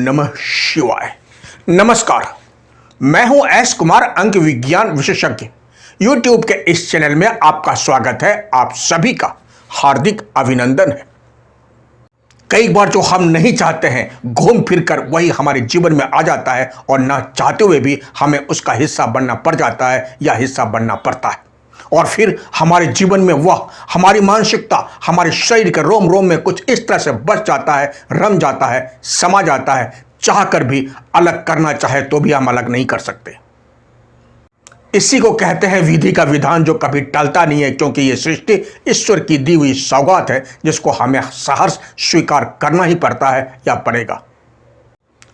नमः शिवाय। नमस्कार, मैं हूं एस कुमार, अंक विज्ञान विशेषज्ञ। यूट्यूब के इस चैनल में आपका स्वागत है। आप सभी का हार्दिक अभिनंदन है। कई बार जो हम नहीं चाहते हैं घूम फिर कर वही हमारे जीवन में आ जाता है और ना चाहते हुए भी हमें उसका हिस्सा बनना पड़ जाता है या हिस्सा बनना पड़ता है। और फिर हमारे जीवन में वह हमारी मानसिकता, हमारे शरीर के रोम रोम में कुछ इस तरह से बस जाता है, रम जाता है, समा जाता है, चाहकर भी अलग करना चाहे तो भी हम अलग नहीं कर सकते। इसी को कहते हैं विधि का विधान, जो कभी टलता नहीं है, क्योंकि यह सृष्टि ईश्वर की दी हुई सौगात है जिसको हमें सहर्ष स्वीकार करना ही पड़ता है या पड़ेगा।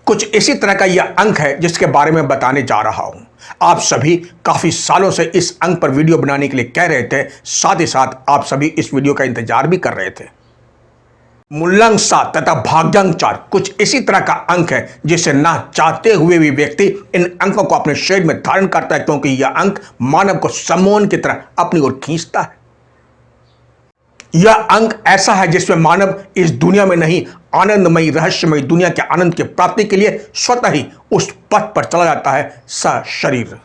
कुछ इसी तरह का यह अंक है जिसके बारे में बताने जा रहा हूं। आप सभी काफी सालों से इस अंक पर वीडियो बनाने के लिए कह रहे थे, साथ ही साथ आप सभी इस वीडियो का इंतजार भी कर रहे थे। मूलांक 7 तथा भाग्यांक 4 कुछ इसी तरह का अंक है जिसे ना चाहते हुए भी व्यक्ति इन अंकों को अपने शरीर में धारण करता है, क्योंकि यह अंक मानव को सम्मोहन की तरह अपनी ओर खींचता है। यह अंक ऐसा है जिसमें मानव इस दुनिया में नहीं, आनंदमयी रहस्यमयी दुनिया के आनंद की प्राप्ति के लिए स्वतः ही उस पथ पर चला जाता है सशरीर।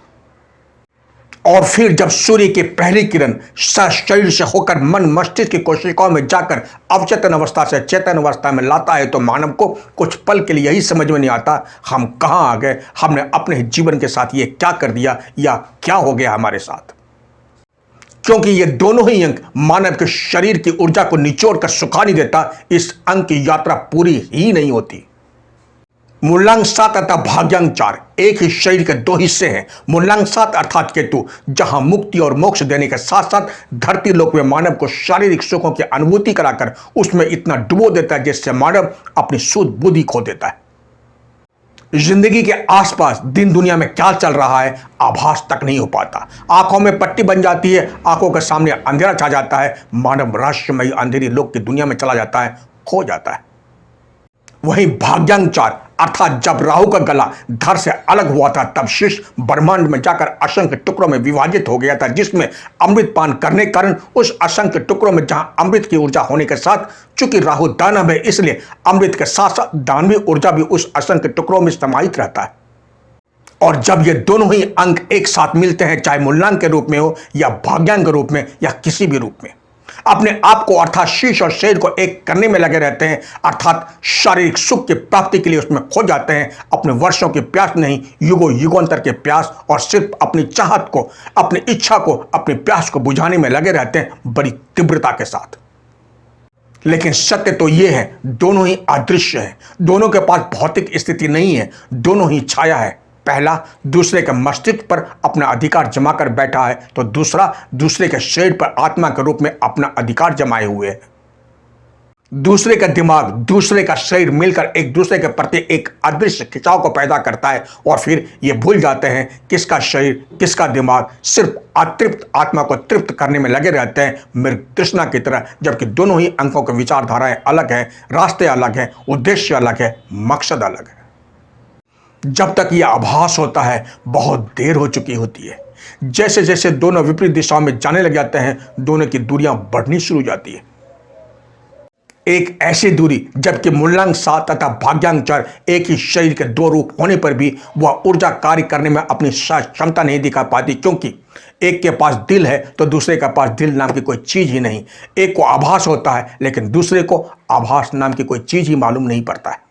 और फिर जब सूर्य की पहली किरण सशरीर से होकर मन मस्तिष्क की कोशिकाओं में जाकर अवचेतन अवस्था से चेतन अवस्था में लाता है, तो मानव को कुछ पल के लिए यही समझ में नहीं आता हम कहां आ गए, हमने अपने जीवन के साथ ये क्या कर दिया या क्या हो गया हमारे साथ। क्योंकि ये दोनों ही अंक मानव के शरीर की ऊर्जा को निचोड़ कर सुखा नहीं देता, इस अंक की यात्रा पूरी ही नहीं होती। मूलांक 7 तथा भाग्यांक 4 एक ही शरीर के दो हिस्से हैं। मूलांक 7 अर्थात केतु, जहां मुक्ति और मोक्ष देने के साथ साथ धरती लोक में मानव को शारीरिक सुखों की अनुभूति कराकर उसमें इतना डुबो देता है जिससे मानव अपनी शुद्ध बुद्धि खो देता है। जिंदगी के आसपास दिन दुनिया में क्या चल रहा है आभास तक नहीं हो पाता। आंखों में पट्टी बन जाती है, आंखों के सामने अंधेरा छा जाता है, मानव रहस्यमयी अंधेरी लोक की दुनिया में चला जाता है, खो जाता है। वहीं भाग्यांक 4 अर्थात जब राहु का गला धड़ से अलग हुआ था, तब शीश ब्रह्मांड में जाकर असंख्य टुकड़ों में विभाजित हो गया था, जिसमें अमृत पान करने के कारण उस असंख्य टुकड़ों में जहां अमृत की ऊर्जा होने के साथ, चूंकि राहु दानव है इसलिए अमृत के साथ साथ दानवी ऊर्जा भी उस असंख्य टुकड़ों में समाहित रहता है। और जब ये दोनों ही अंक एक साथ मिलते हैं, चाहे मूलांक के रूप में हो या भाग्यांक के रूप में या किसी भी रूप में, अपने आप को अर्थात शीश और शरीर को एक करने में लगे रहते हैं, अर्थात शारीरिक सुख की प्राप्ति के लिए उसमें खो जाते हैं। अपने वर्षों की प्यास नहीं, युगों युगांतर के प्यास, और सिर्फ अपनी चाहत को, अपनी इच्छा को, अपनी प्यास को बुझाने में लगे रहते हैं बड़ी तीव्रता के साथ। लेकिन सत्य तो यह है, दोनों ही अदृश्य है, दोनों के पास भौतिक स्थिति नहीं है, दोनों ही छाया है। पहला दूसरे के मस्तिष्क पर अपना अधिकार जमा कर बैठा है, तो दूसरा दूसरे के शरीर पर आत्मा के रूप में अपना अधिकार जमाए हुए है। दूसरे का दिमाग, दूसरे का शरीर मिलकर एक दूसरे के प्रति एक अदृश्य खिंचाव को पैदा करता है, और फिर ये भूल जाते हैं किसका शरीर किसका दिमाग, सिर्फ अतृप्त आत्मा को तृप्त करने में लगे रहते हैं मृग तृष्णा की तरह। जबकि दोनों ही अंकों की विचारधाराएं अलग हैं, रास्ते अलग हैं, उद्देश्य अलग है, मकसद अलग है। जब तक यह आभास होता है बहुत देर हो चुकी होती है। जैसे जैसे दोनों विपरीत दिशाओं में जाने लग जाते हैं, दोनों की दूरियां बढ़नी शुरू हो जाती है। एक ऐसी दूरी जबकि मूलांक 7 तथा भाग्यांक 4 एक ही शरीर के दो रूप होने पर भी वह ऊर्जा कार्य करने में अपनी क्षमता नहीं दिखा पाती, क्योंकि एक के पास दिल है तो दूसरे के पास दिल नाम की कोई चीज ही नहीं। एक को आभास होता है लेकिन दूसरे को आभास नाम की कोई चीज ही मालूम नहीं पड़ता है।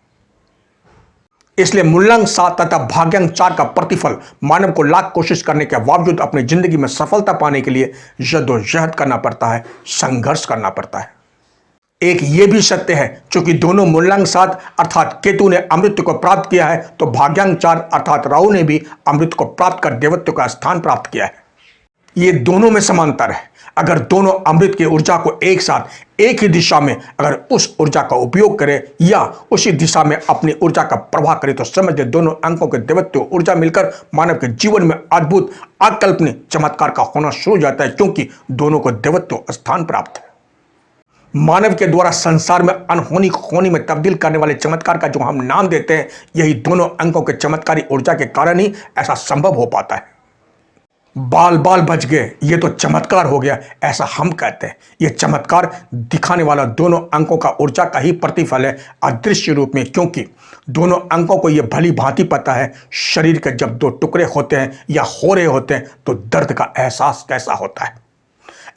इसलिए मूलांक 7 तथा भाग्यांक 4 का प्रतिफल मानव को लाख कोशिश करने के बावजूद अपनी जिंदगी में सफलता पाने के लिए जद्दोजहद करना पड़ता है, संघर्ष करना पड़ता है। एक ये भी सत्य है, चूंकि दोनों मूलांक 7 अर्थात केतु ने अमृत को प्राप्त किया है, तो भाग्यांक 4 अर्थात राहु ने भी अमृत को प्राप्त कर देवत्व का स्थान प्राप्त किया है। ये दोनों में समांतर है। अगर दोनों अमृत की ऊर्जा को एक साथ एक ही दिशा में अगर उस ऊर्जा का उपयोग करें या उसी दिशा में अपनी ऊर्जा का प्रवाह करें, तो समझ दोनों अंकों के देवत्व ऊर्जा मिलकर मानव के जीवन में अद्भुत अकल्पनीय चमत्कार का होना शुरू हो जाता है, क्योंकि दोनों को देवत्व स्थान प्राप्त है। मानव के द्वारा संसार में अनहोनी को होनी में तब्दील करने वाले चमत्कार का जो हम नाम देते हैं, यही दोनों अंकों के चमत्कारी ऊर्जा के कारण ही ऐसा संभव हो पाता है। बाल बाल बच गए, ये तो चमत्कार हो गया, ऐसा हम कहते हैं। ये चमत्कार दिखाने वाला दोनों अंकों का ऊर्जा का ही प्रतिफल है अदृश्य रूप में, क्योंकि दोनों अंकों को यह भली भांति पता है शरीर के जब दो टुकड़े होते हैं या हो रहे होते हैं तो दर्द का एहसास कैसा होता है।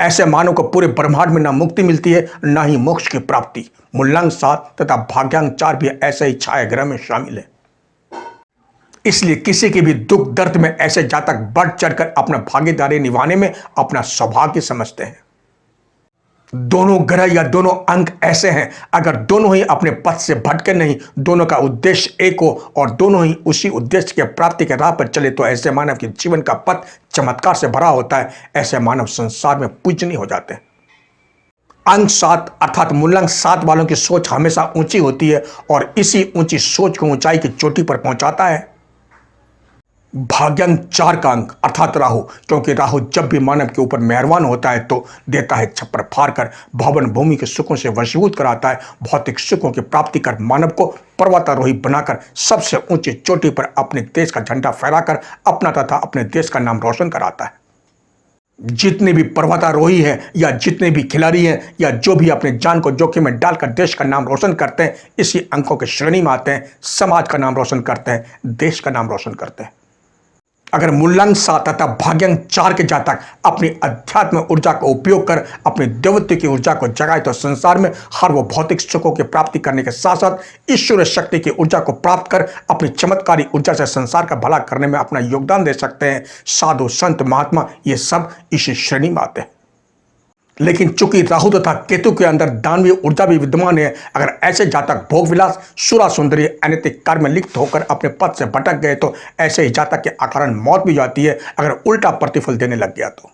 ऐसे मानव को पूरे ब्रह्मांड में ना मुक्ति मिलती है ना ही मोक्ष की प्राप्ति। मूलांक 7 तथा भाग्यांक 4 भी ऐसे ही छाया ग्रह में शामिल है। इसलिए किसी के भी दुख दर्द में ऐसे जातक बढ़ चढ़कर अपना भागीदारी निभाने में अपना सौभाग्य समझते हैं। दोनों ग्रह या दोनों अंक ऐसे हैं, अगर दोनों ही अपने पथ से भटके नहीं, दोनों का उद्देश्य एक हो और दोनों ही उसी उद्देश्य के प्राप्ति के राह पर चले, तो ऐसे मानव के जीवन का पथ चमत्कार से भरा होता है। ऐसे मानव संसार में पूजनीय हो जाते हैं। अंक 7 अर्थात मूलांक 7 वालों की सोच हमेशा ऊंची होती है और इसी ऊंची सोच को ऊंचाई की चोटी पर पहुंचाता है भाग्यांक 4 का अंक अर्थात राहु, क्योंकि राहु जब भी मानव के ऊपर मेहरबान होता है तो देता है छप्पर फाड़कर, भवन भूमि के सुखों से वशीभूत कराता है, भौतिक सुखों की प्राप्ति कर मानव को पर्वतारोही बनाकर सबसे ऊंची चोटी पर अपने देश का झंडा फहराकर अपना तथा अपने देश का नाम रोशन कराता है। जितने भी पर्वतारोही हैं या जितने भी खिलाड़ी हैं या जो भी अपने जान को जोखिम में डालकर देश का नाम रोशन करते हैं, इसी अंकों के श्रेणी में आते हैं। समाज का नाम रोशन करते हैं, देश का नाम रोशन करते हैं। अगर मूलांक 7 तथा भाग्यांक 4 के जातक अपनी अध्यात्म ऊर्जा का उपयोग कर अपनी देवत्व की ऊर्जा को जगाए तो संसार में हर वो भौतिक सुखों की प्राप्ति करने के साथ साथ ईश्वरीय शक्ति की ऊर्जा को प्राप्त कर अपनी चमत्कारी ऊर्जा से संसार का भला करने में अपना योगदान दे सकते हैं। साधु संत महात्मा ये सब इसी श्रेणी में आते हैं। लेकिन चूंकि राहु तथा केतु के अंदर दानवीय ऊर्जा भी विद्यमान है, अगर ऐसे जातक भोग विलास सुरा सुंदरी अनैतिक कार्य में लिप्त होकर अपने पद से भटक गए तो ऐसे ही जातक के अकारण मौत भी जाती है अगर उल्टा प्रतिफल देने लग गया तो।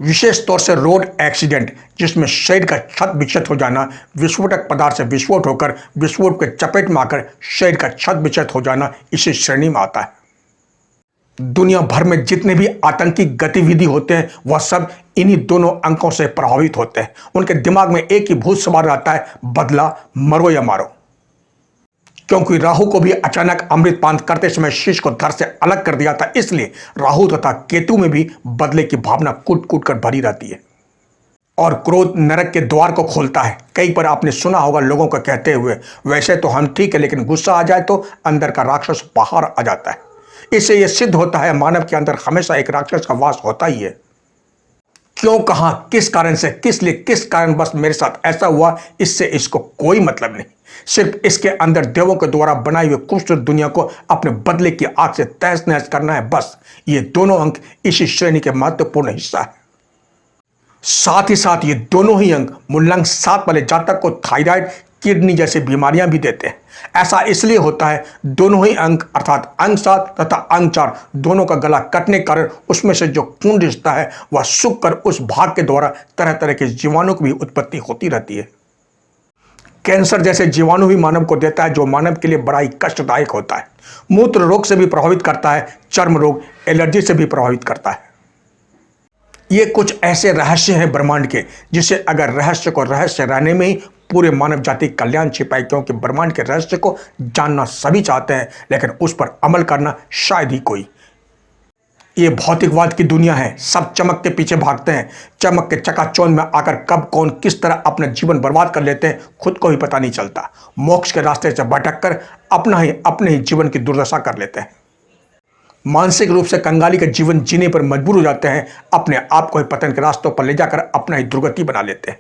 विशेष तौर से रोड एक्सीडेंट जिसमें शरीर का छत विक्षत हो जाना, विस्फोटक पदार्थ से विस्फोट होकर विस्फोट के चपेट में आकर शरीर का छत विक्षत हो जाना इसी श्रेणी में आता है। दुनिया भर में जितने भी आतंकी गतिविधि होते हैं वह सब इन्हीं दोनों अंकों से प्रभावित होते हैं। उनके दिमाग में एक ही भूत सवार रहता है, बदला, मरो या मारो। क्योंकि राहु को भी अचानक अमृतपान करते समय शीश को धड़ से अलग कर दिया था, इसलिए राहु तथा केतु में भी बदले की भावना कूट कूट कर भरी रहती है और क्रोध नरक के द्वार को खोलता है। कई बार आपने सुना होगा लोगों को कहते हुए, वैसे तो हम ठीक है लेकिन गुस्सा आ जाए तो अंदर का राक्षस बाहर आ जाता है। इससे यह सिद्ध होता है मानव के अंदर हमेशा एक राक्षस का वास होता ही है। क्यों, कहां, किस कारण से, किस लिए, किस कारण बस मेरे साथ ऐसा हुआ, इससे इसको कोई मतलब नहीं। सिर्फ इसके अंदर देवों के द्वारा बनाई हुई खूबसूरत दुनिया को अपने बदले की आग से तहस नहस करना है, बस। ये दोनों अंक इसी श्रेणी के महत्वपूर्ण हिस्सा है। साथ ही साथ ये दोनों ही अंक मूलांक 7 वाले जातक को थायराइड, किडनी जैसी बीमारियां भी देते हैं। ऐसा इसलिए होता है दोनों ही अंक अर्थात अंक 7 तथा अंक 4 दोनों का गला कटने के कारण उसमें से जो खून रिश्ता है वह सूख कर उस भाग के द्वारा तरह तरह के जीवाणु की भी उत्पत्ति होती रहती है। कैंसर जैसे जीवाणु भी मानव को देता है जो मानव के लिए बड़ा ही कष्टदायक होता है। मूत्र रोग से भी प्रभावित करता है, चर्म रोग, एलर्जी से भी प्रभावित करता है। ये कुछ ऐसे रहस्य हैं ब्रह्मांड के जिसे अगर रहस्य को रहस्य रहने में ही पूरे मानव जाति कल्याण छिपाए, क्योंकि ब्रह्मांड के रहस्य को जानना सभी चाहते हैं लेकिन उस पर अमल करना शायद ही कोई। ये भौतिकवाद की दुनिया है, सब चमक के पीछे भागते हैं। चमक के चकाचौंध में आकर कब कौन किस तरह अपना जीवन बर्बाद कर लेते हैं खुद को ही पता नहीं चलता। मोक्ष के रास्ते से भटक कर अपने ही जीवन की दुर्दशा कर लेते हैं। मानसिक रूप से कंगाली का जीवन जीने पर मजबूर हो जाते हैं, अपने आप को ही पतन के रास्तों पर ले जाकर अपना ही दुर्गति बना लेते हैं।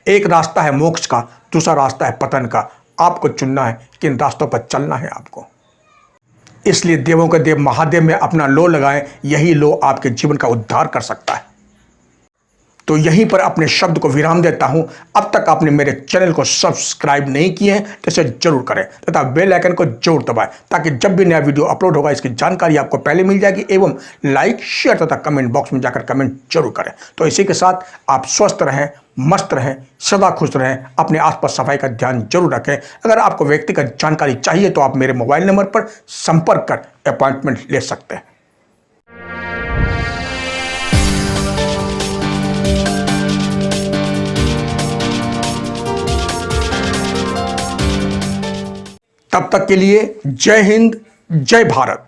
एक रास्ता है मोक्ष का, दूसरा रास्ता है पतन का। आपको चुनना है किन रास्तों पर चलना है आपको। इसलिए देवों के देव महादेव में अपना लो लगाएं, यही लो आपके जीवन का उद्धार कर सकता है। तो यहीं पर अपने शब्द को विराम देता हूं। अब तक आपने मेरे चैनल को सब्सक्राइब नहीं किए हैं तो इसे जरूर करें तथा बेल आइकन को जरूर दबाएं ताकि जब भी नया वीडियो अपलोड होगा इसकी जानकारी आपको पहले मिल जाएगी। एवं लाइक, शेयर तथा कमेंट बॉक्स में जाकर कमेंट जरूर करें। तो इसी के साथ आप स्वस्थ रहें, मस्त रहें, सदा खुश रहें, अपने आसपास सफाई का ध्यान जरूर रखें। अगर आपको व्यक्तिगत जानकारी चाहिए तो आप मेरे मोबाइल नंबर पर संपर्क कर अपॉइंटमेंट ले सकते हैं। तब तक के लिए जय हिंद, जय भारत।